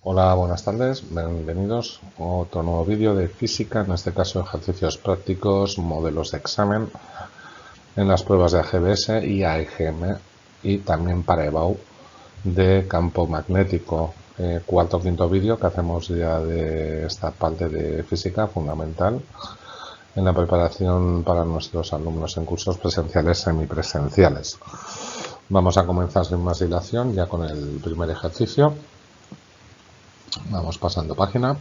Hola, buenas tardes, bienvenidos a otro nuevo vídeo de física, en este caso ejercicios prácticos, modelos de examen en las pruebas de AGBS y AEGM y también para EBAU de campo magnético. Cuarto o quinto vídeo que hacemos ya de esta parte de física fundamental en la preparación para nuestros alumnos en cursos presenciales semipresenciales. Vamos a comenzar sin más dilación ya con el primer ejercicio. Vamos pasando página.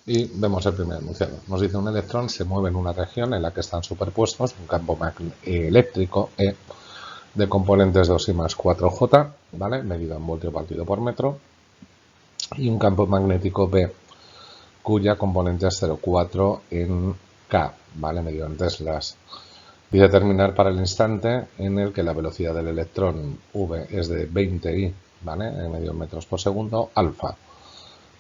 Y vemos el primer enunciado. Nos dice: un electrón se mueve en una región en la que están superpuestos un campo eléctrico E de componentes 2 I más 4J, ¿vale? Medido en voltio partido por metro, y un campo magnético B cuya componente es 0,4 en K, ¿vale? Medido en teslas. Y determinar para el instante en el que la velocidad del electrón V es de 20 I, ¿vale? En medio metros por segundo, alfa.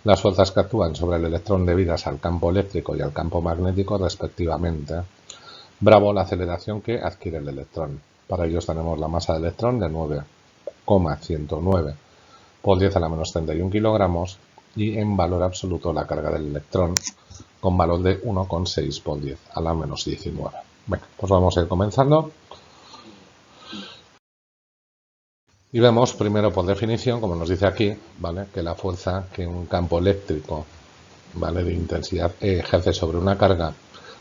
Las fuerzas que actúan sobre el electrón debidas al campo eléctrico y al campo magnético respectivamente. Bravo la aceleración que adquiere el electrón. Para ellos tenemos la masa del electrón de 9,109 por 10 a la menos 31 kilogramos y en valor absoluto la carga del electrón con valor de 1,6 por 10 a la menos 19. Bueno, pues vamos a ir comenzando. Y vemos primero por definición, como nos dice aquí, ¿vale? Que la fuerza que un campo eléctrico, ¿vale? De intensidad E ejerce sobre una carga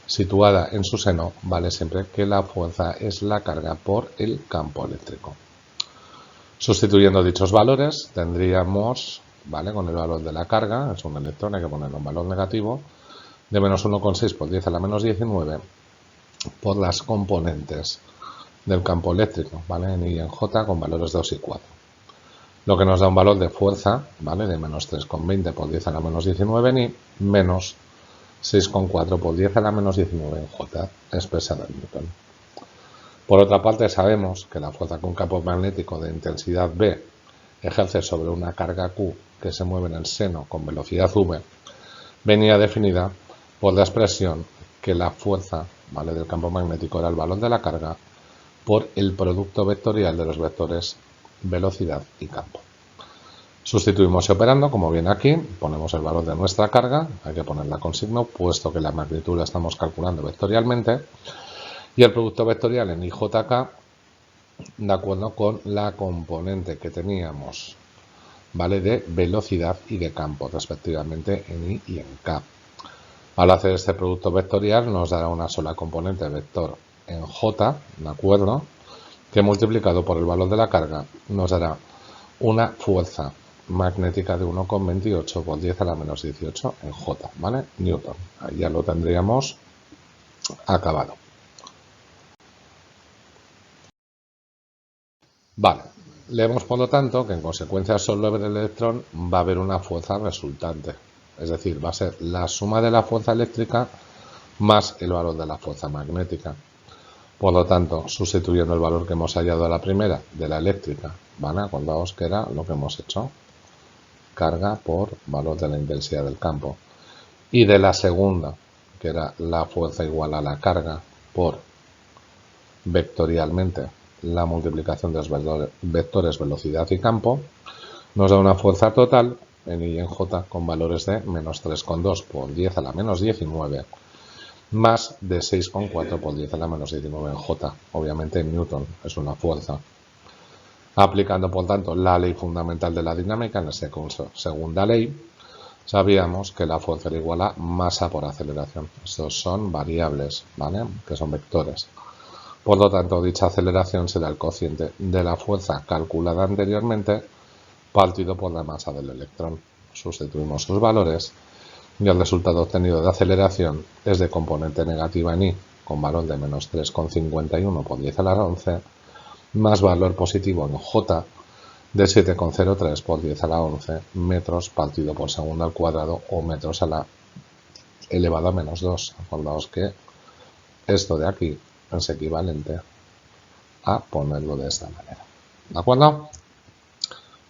situada en su seno, vale siempre que la fuerza es la carga por el campo eléctrico. Sustituyendo dichos valores tendríamos, ¿vale? Con el valor de la carga, es un electrón, hay que ponerle un valor negativo, de menos 1,6 por 10 a la menos 19 por las componentes del campo eléctrico, ¿vale? En I y en J con valores 2 y 4. Lo que nos da un valor de fuerza, ¿vale? De menos 3,20 por 10 a la menos 19 en I, menos 6,4 por 10 a la menos 19 en J, expresada en Newton. Por otra parte, sabemos que la fuerza que un campo magnético de intensidad B ejerce sobre una carga Q que se mueve en el seno con velocidad V venía definida por la expresión que la fuerza, ¿vale? Del campo magnético era el valor de la carga por el producto vectorial de los vectores velocidad y campo. Sustituimos operando, como viene aquí, ponemos el valor de nuestra carga, hay que ponerla con signo, puesto que la magnitud la estamos calculando vectorialmente, y el producto vectorial en IJK, de acuerdo con la componente que teníamos, ¿vale? De velocidad y de campo, respectivamente en I y en K. Al hacer este producto vectorial nos dará una sola componente vector en J, ¿de acuerdo? Que multiplicado por el valor de la carga nos dará una fuerza magnética de 1,28 por 10 a la menos 18 en J, ¿vale? Newton. Ahí ya lo tendríamos acabado. Vale. Leemos, por lo tanto, que en consecuencia sobre el electrón va a haber una fuerza resultante. Es decir, va a ser la suma de la fuerza eléctrica más el valor de la fuerza magnética. Por lo tanto, sustituyendo el valor que hemos hallado a la primera de la eléctrica, ¿vale? Acordaos que era lo que hemos hecho. Carga por valor de la intensidad del campo. Y de la segunda, que era la fuerza igual a la carga por vectorialmente la multiplicación de los vectores velocidad y campo, nos da una fuerza total en I y en J con valores de menos 3,2 por 10 a la menos 19 más de 6,4 por 10 a la menos 19 en J. Obviamente en Newton es una fuerza. Aplicando, por tanto, la ley fundamental de la dinámica, en este caso, segunda ley, sabíamos que la fuerza era igual a masa por aceleración. Estos son variables, ¿vale? Que son vectores. Por lo tanto, dicha aceleración será el cociente de la fuerza calculada anteriormente partido por la masa del electrón. Sustituimos sus valores y el resultado obtenido de aceleración es de componente negativa en I con valor de menos 3,51 por 10 a la 11 más valor positivo en J de 7,03 por 10 a la 11 metros partido por segundo al cuadrado o metros a la elevado a menos 2. Acordaos que esto de aquí es equivalente a ponerlo de esta manera. ¿De acuerdo?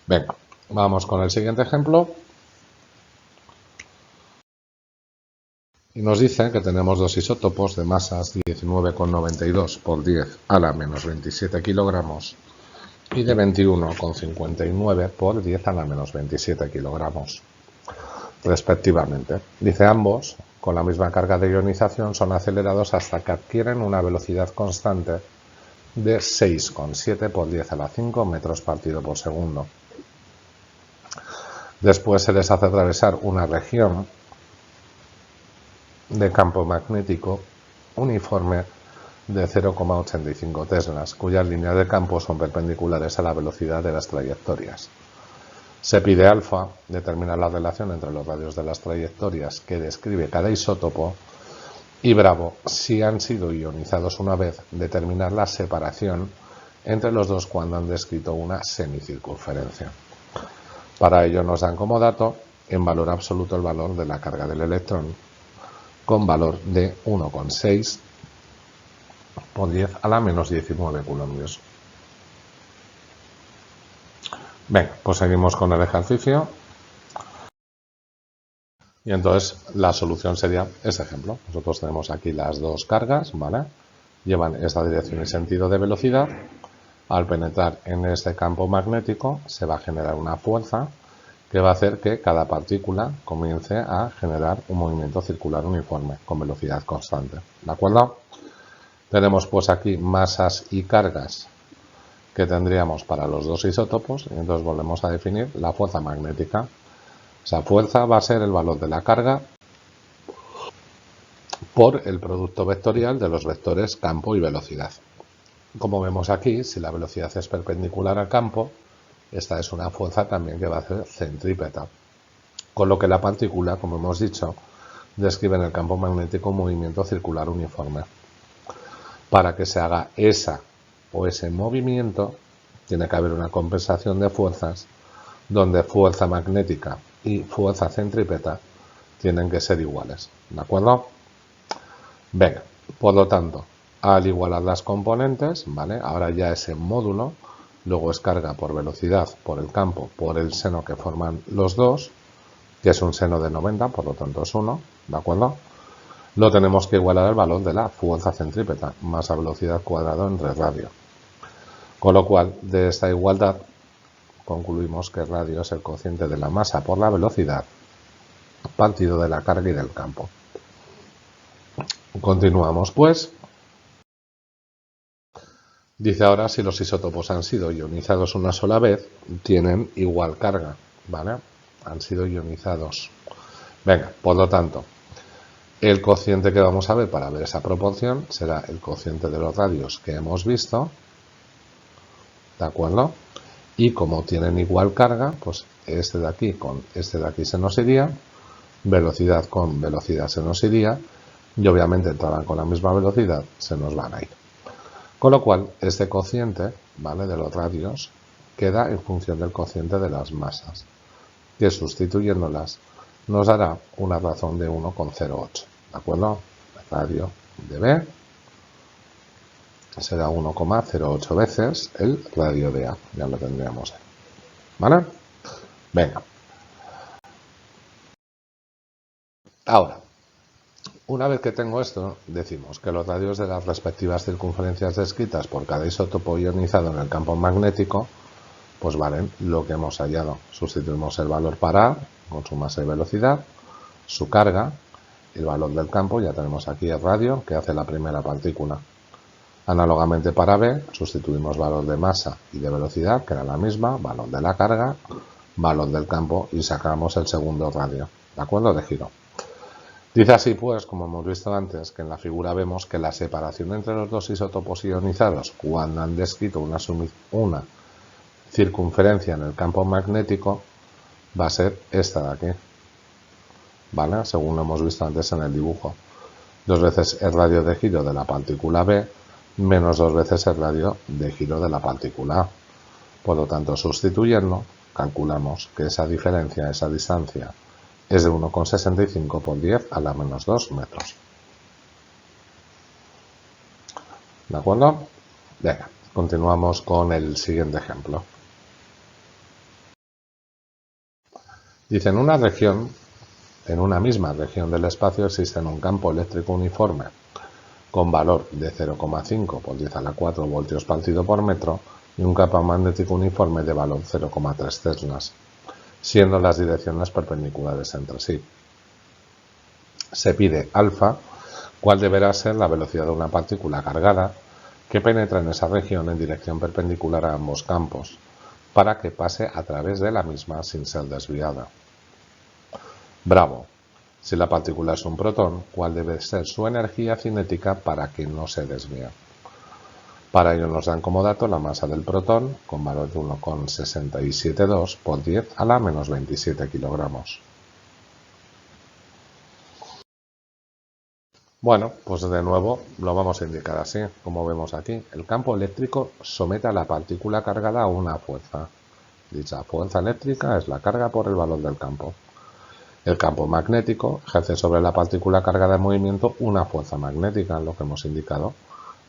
Venga, vamos con el siguiente ejemplo. Y nos dice que tenemos dos isótopos de masas 19,92 por 10 a la menos 27 kilogramos y de 21,59 por 10 a la menos 27 kilogramos, respectivamente. Dice ambos, con la misma carga de ionización, son acelerados hasta que adquieren una velocidad constante de 6,7 por 10 a la 5 metros partido por segundo. Después se les hace atravesar una región de campo magnético uniforme de 0,85 teslas, cuyas líneas de campo son perpendiculares a la velocidad de las trayectorias. Se pide alfa, determinar la relación entre los radios de las trayectorias que describe cada isótopo, y bravo, si han sido ionizados una vez, determinar la separación entre los dos cuando han descrito una semicircunferencia. Para ello nos dan como dato, en valor absoluto, el valor de la carga del electrón, con valor de 1,6 por 10 a la menos 19 coulombs. Venga, pues seguimos con el ejercicio. Y entonces la solución sería este ejemplo. Nosotros tenemos aquí las dos cargas, ¿vale? Llevan esta dirección y sentido de velocidad. Al penetrar en este campo magnético se va a generar una fuerza que va a hacer que cada partícula comience a generar un movimiento circular uniforme con velocidad constante. ¿De acuerdo? Tenemos pues aquí masas y cargas que tendríamos para los dos isótopos y entonces volvemos a definir la fuerza magnética. Esa fuerza va a ser el valor de la carga por el producto vectorial de los vectores campo y velocidad. Como vemos aquí, si la velocidad es perpendicular al campo, esta es una fuerza también que va a ser centrípeta, con lo que la partícula, como hemos dicho, describe en el campo magnético un movimiento circular uniforme. Para que se haga esa o ese movimiento, tiene que haber una compensación de fuerzas, donde fuerza magnética y fuerza centrípeta tienen que ser iguales. ¿De acuerdo? Venga, por lo tanto, al igualar las componentes, ¿vale? Ahora ya ese módulo, luego es carga por velocidad, por el campo, por el seno que forman los dos, que es un seno de 90, por lo tanto es 1, ¿de acuerdo? Lo tenemos que igualar al valor de la fuerza centrípeta, masa velocidad cuadrado entre radio. Con lo cual, de esta igualdad, concluimos que radio es el cociente de la masa por la velocidad, partido de la carga y del campo. Continuamos pues. Dice ahora si los isótopos han sido ionizados una sola vez, tienen igual carga, ¿vale? Han sido ionizados. Venga, por lo tanto, el cociente que vamos a ver para ver esa proporción será el cociente de los radios que hemos visto, ¿de acuerdo? Y como tienen igual carga, pues este de aquí con este de aquí se nos iría, velocidad con velocidad se nos iría, y obviamente entrarán con la misma velocidad, se nos van a ir. Con lo cual, este cociente, ¿vale?, de los radios queda en función del cociente de las masas, que sustituyéndolas nos dará una razón de 1,08. ¿De acuerdo? El radio de B será 1,08 veces el radio de A. Ya lo tendríamos ahí. ¿Vale? Venga. Ahora, una vez que tengo esto, decimos que los radios de las respectivas circunferencias descritas por cada isótopo ionizado en el campo magnético, pues valen lo que hemos hallado. Sustituimos el valor para A con su masa y velocidad, su carga, el valor del campo, ya tenemos aquí el radio que hace la primera partícula. Análogamente para B, sustituimos valor de masa y de velocidad, que era la misma, valor de la carga, valor del campo y sacamos el segundo radio, ¿de acuerdo?, de giro. Dice así pues, como hemos visto antes, que en la figura vemos que la separación entre los dos isótopos ionizados cuando han descrito una circunferencia en el campo magnético va a ser esta de aquí, ¿vale? Según lo hemos visto antes en el dibujo. 2 veces el radio de giro de la partícula B menos 2 veces el radio de giro de la partícula A. Por lo tanto, sustituyendo, calculamos que esa diferencia, esa distancia, es de 1,65 por 10 a la menos 2 metros. ¿De acuerdo? Venga, continuamos con el siguiente ejemplo. Dice, en una región en una misma región del espacio existen un campo eléctrico uniforme con valor de 0,5 por 10 a la 4 voltios partido por metro y un campo magnético uniforme de valor 0,3 teslas, siendo las direcciones perpendiculares entre sí. Se pide alfa, cuál deberá ser la velocidad de una partícula cargada que penetra en esa región en dirección perpendicular a ambos campos, para que pase a través de la misma sin ser desviada. Bravo. Si la partícula es un protón, ¿cuál debe ser su energía cinética para que no se desvíe? Para ello nos dan como dato la masa del protón, con valor de 1,672 por 10 a la menos 27 kilogramos. Bueno, pues de nuevo lo vamos a indicar así, como vemos aquí. El campo eléctrico somete a la partícula cargada a una fuerza. Dicha fuerza eléctrica es la carga por el valor del campo. El campo magnético ejerce sobre la partícula cargada en movimiento una fuerza magnética, lo que hemos indicado,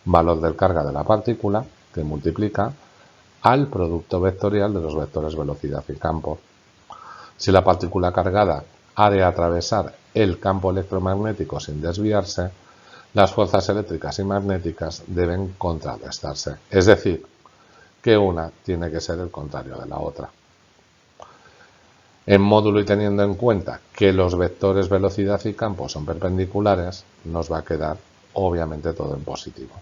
valor del carga de la partícula, que multiplica al producto vectorial de los vectores velocidad y campo. Si la partícula cargada ha de atravesar el campo electromagnético sin desviarse, las fuerzas eléctricas y magnéticas deben contrarrestarse, es decir, que una tiene que ser el contrario de la otra. En módulo y teniendo en cuenta que los vectores velocidad y campo son perpendiculares, nos va a quedar obviamente todo en positivo.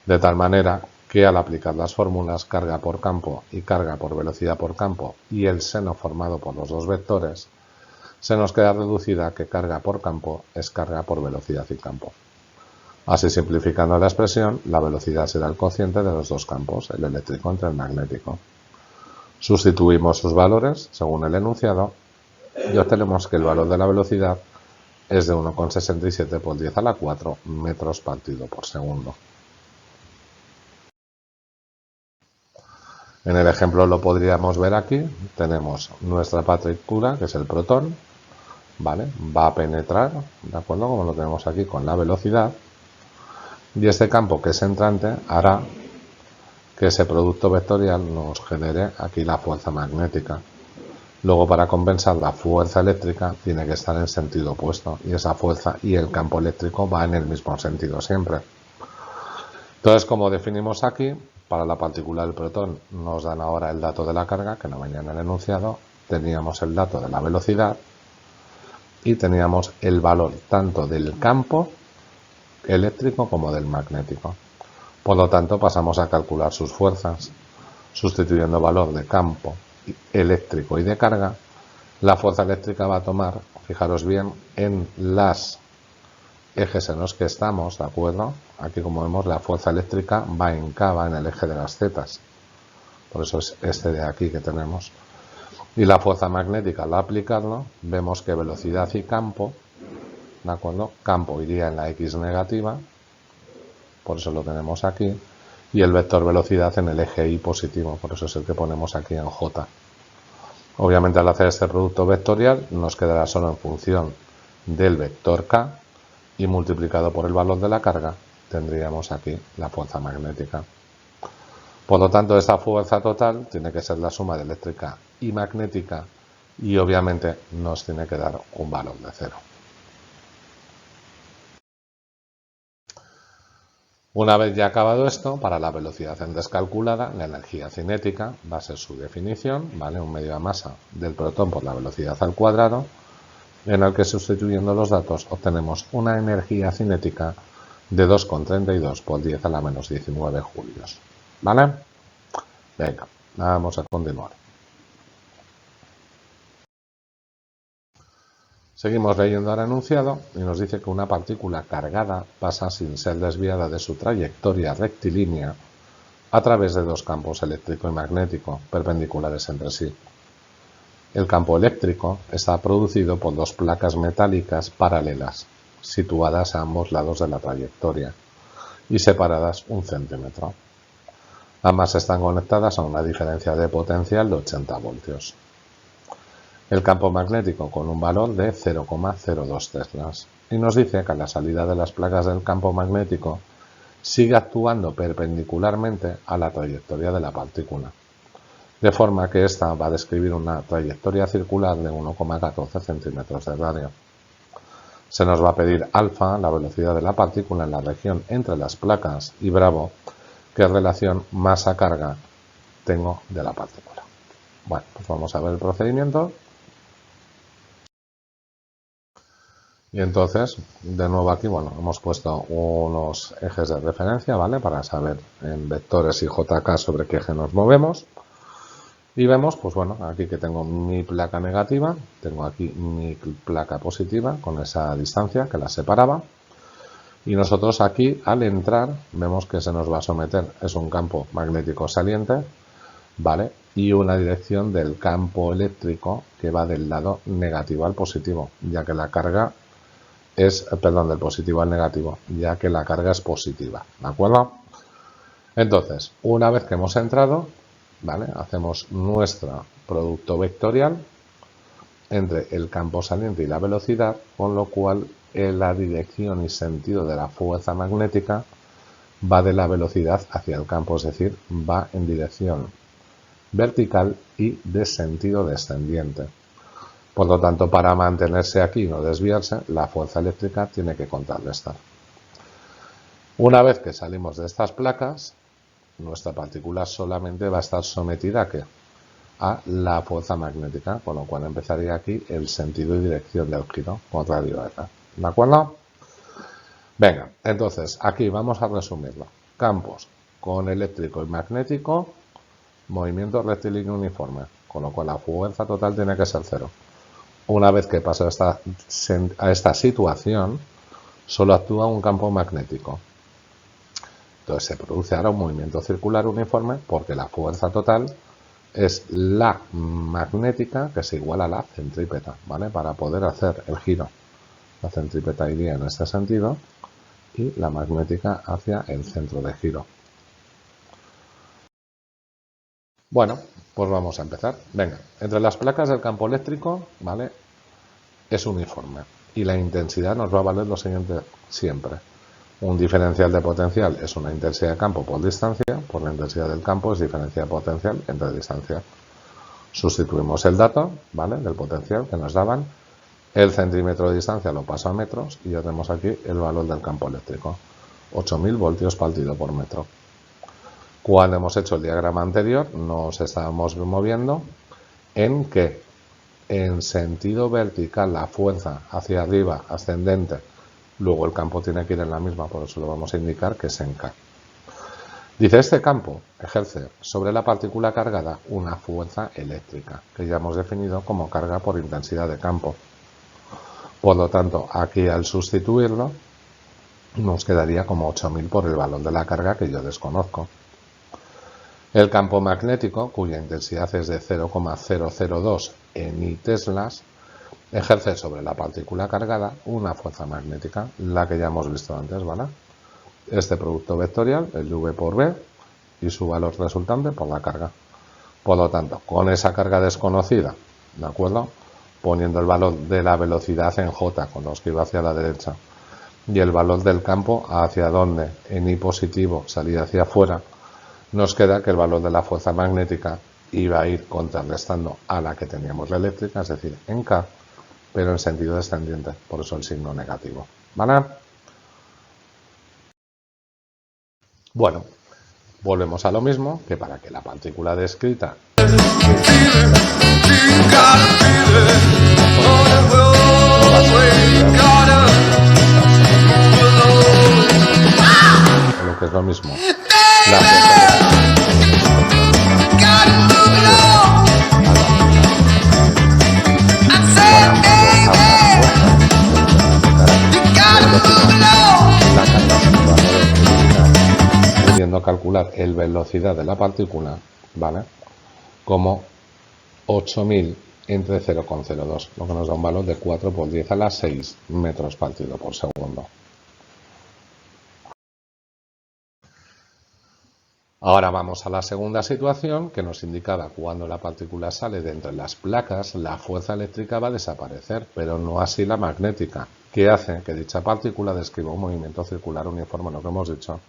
De tal manera que al aplicar las fórmulas carga por campo y carga por velocidad por campo y el seno formado por los dos vectores, se nos queda reducida que carga por campo es carga por velocidad y campo. Así simplificando la expresión, la velocidad será el cociente de los dos campos, el eléctrico entre el magnético. Sustituimos sus valores según el enunciado y obtenemos que el valor de la velocidad es de 1,67 por 10 a la 4 metros partido por segundo. En el ejemplo lo podríamos ver aquí. Tenemos nuestra partícula, que es el protón, ¿vale? Va a penetrar, ¿de acuerdo? Como lo tenemos aquí con la velocidad. Y este campo que es entrante hará que ese producto vectorial nos genere aquí la fuerza magnética. Luego, para compensar, la fuerza eléctrica tiene que estar en sentido opuesto y esa fuerza y el campo eléctrico va en el mismo sentido siempre. Entonces, como definimos aquí, para la partícula del protón nos dan ahora el dato de la carga, que no venía en el enunciado, teníamos el dato de la velocidad y teníamos el valor tanto del campo eléctrico como del magnético. Por lo tanto, pasamos a calcular sus fuerzas. Sustituyendo valor de campo eléctrico y de carga, la fuerza eléctrica va a tomar, fijaros bien, en los ejes en los que estamos, ¿de acuerdo? Aquí, como vemos, la fuerza eléctrica va en K, va en el eje de las zetas. Por eso es este de aquí que tenemos. Y la fuerza magnética, al aplicarlo, vemos que velocidad y campo, ¿de acuerdo? Campo iría en la X negativa, por eso lo tenemos aquí, y el vector velocidad en el eje Y positivo, por eso es el que ponemos aquí en J. Obviamente, al hacer este producto vectorial nos quedará solo en función del vector K y multiplicado por el valor de la carga tendríamos aquí la fuerza magnética. Por lo tanto, esta fuerza total tiene que ser la suma de eléctrica y magnética y obviamente nos tiene que dar un valor de 0. Una vez ya acabado esto, para la velocidad en descalculada, la energía cinética va a ser su definición, ¿vale? Un medio de masa del protón por la velocidad al cuadrado, en el que sustituyendo los datos obtenemos una energía cinética de 2,32 por 10 a la menos 19 julios. ¿Vale? Venga, vamos a continuar. Seguimos leyendo el enunciado y nos dice que una partícula cargada pasa sin ser desviada de su trayectoria rectilínea a través de dos campos eléctrico y magnético perpendiculares entre sí. El campo eléctrico está producido por dos placas metálicas paralelas, situadas a ambos lados de la trayectoria y separadas 1 centímetro. Ambas están conectadas a una diferencia de potencial de 80 voltios. El campo magnético con un valor de 0,02 teslas y nos dice que a la salida de las placas del campo magnético sigue actuando perpendicularmente a la trayectoria de la partícula. de forma que esta va a describir una trayectoria circular de 1,14 centímetros de radio. Se nos va a pedir alfa, la velocidad de la partícula en la región entre las placas, y bravo, qué relación masa-carga tengo de la partícula. Bueno, pues vamos a ver el procedimiento. Y entonces, de nuevo aquí, bueno, hemos puesto unos ejes de referencia, ¿vale? Para saber en vectores y JK sobre qué eje nos movemos. Y vemos, pues bueno, aquí que tengo mi placa negativa, tengo aquí mi placa positiva con esa distancia que la separaba. Y nosotros aquí, al entrar, vemos que se nos va a someter, es un campo magnético saliente, ¿vale? Y una dirección del campo eléctrico que va del lado negativo al positivo, ya que la carga es, perdón, del positivo al negativo, ya que la carga es positiva, ¿de acuerdo? Entonces, una vez que hemos entrado, ¿vale? Hacemos nuestro producto vectorial entre el campo saliente y la velocidad, con lo cual la dirección y sentido de la fuerza magnética va de la velocidad hacia el campo, es decir, va en dirección vertical y de sentido descendiente. Por lo tanto, para mantenerse aquí y no desviarse, la fuerza eléctrica tiene que contrarrestar. Una vez que salimos de estas placas, nuestra partícula solamente va a estar sometida ¿a qué? A la fuerza magnética, con lo cual empezaría aquí el sentido y dirección del giro contrario a esta. ¿De acuerdo? Venga, entonces aquí vamos a resumirlo. Campos con eléctrico y magnético, movimiento rectilíneo uniforme, con lo cual la fuerza total tiene que ser cero. Una vez que pasa a esta situación, solo actúa un campo magnético. Entonces se produce ahora un movimiento circular uniforme porque la fuerza total es la magnética que es igual a la centrípeta, ¿vale? Para poder hacer el giro. La centrípeta iría en este sentido y la magnética hacia el centro de giro. Bueno, pues vamos a empezar. Venga, entre las placas del campo eléctrico, ¿vale? Es uniforme y la intensidad nos va a valer lo siguiente siempre. Un diferencial de potencial es una intensidad de campo por distancia, por la intensidad del campo es diferencia de potencial entre distancia. Sustituimos el dato, ¿vale? Del potencial que nos daban, el centímetro de distancia lo paso a metros y ya tenemos aquí el valor del campo eléctrico, 8000 voltios partido por metro. Cuando hemos hecho el diagrama anterior nos estábamos moviendo en que en sentido vertical la fuerza hacia arriba ascendente, luego el campo tiene que ir en la misma, por eso lo vamos a indicar que es en K. Dice, este campo ejerce sobre la partícula cargada una fuerza eléctrica, que ya hemos definido como carga por intensidad de campo. Por lo tanto, aquí al sustituirlo, nos quedaría como 8000 por el valor de la carga que yo desconozco. El campo magnético, cuya intensidad es de 0,002 ni teslas, ejerce sobre la partícula cargada una fuerza magnética, la que ya hemos visto antes, ¿vale? Este producto vectorial, el V por B, y su valor resultante por la carga. Por lo tanto, con esa carga desconocida, ¿de acuerdo? Poniendo el valor de la velocidad en J, con los que iba hacia la derecha, y el valor del campo hacia donde en I positivo salía hacia afuera, nos queda que el valor de la fuerza magnética iba a ir contrarrestando a la que teníamos la eléctrica, es decir, en K, pero en sentido descendiente, por eso el signo negativo, ¿vale? Bueno, volvemos a lo mismo, que para que la partícula descrita lo que es lo mismo, la pudiendo calcular el velocidad de la partícula, ¿vale? Como 8000 entre 0,02, lo que nos da un valor de 4 por 10 a la 6 metros partido por segundo. Ahora vamos a la segunda situación que nos indicaba cuando la partícula sale de entre las placas, la fuerza eléctrica va a desaparecer, pero no así la magnética, que hace que dicha partícula describa un movimiento circular uniforme, lo que hemos dicho.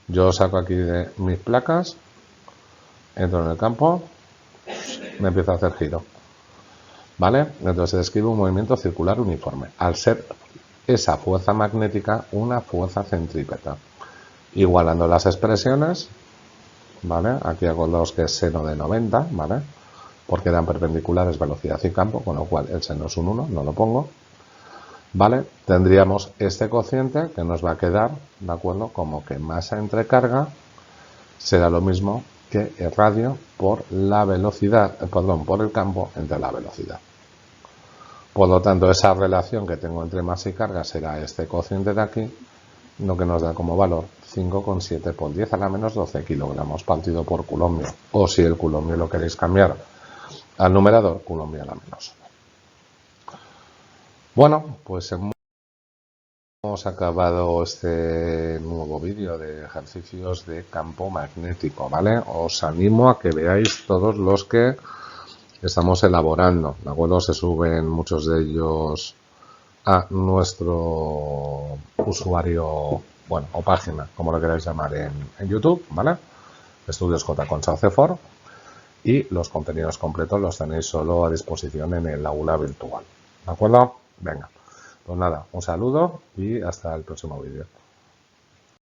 Yo saco aquí de mis placas, entro en el campo me empieza a hacer giro. ¿Vale? Entonces se describe un movimiento circular uniforme. Al ser esa fuerza magnética una fuerza centrípeta. Igualando las expresiones, ¿vale? Aquí acordaos que es seno de 90, ¿vale? Porque eran perpendiculares velocidad y campo, con lo cual el seno es un 1, no lo pongo. ¿Vale? Tendríamos este cociente que nos va a quedar, ¿de acuerdo? Como que masa entre carga será lo mismo que el radio por la velocidad, perdón, por el campo entre la velocidad. Por lo tanto, esa relación que tengo entre masa y carga será este cociente de aquí, lo que nos da como valor 5,7 por 10 a la menos 12 kilogramos partido por culombio. O si el culombio lo queréis cambiar al numerador, culombio a la menos. Bueno, pues hemos acabado este nuevo vídeo de ejercicios de campo magnético, ¿vale? Os animo a que veáis todos los que estamos elaborando, ¿de acuerdo? Se suben muchos de ellos a nuestro usuario, bueno, o página, como lo queráis llamar, en YouTube, ¿vale? Estudios J. Concha CEFOR, y los contenidos completos los tenéis solo a disposición en el aula virtual, ¿de acuerdo? Venga, pues nada, un saludo y hasta el próximo vídeo.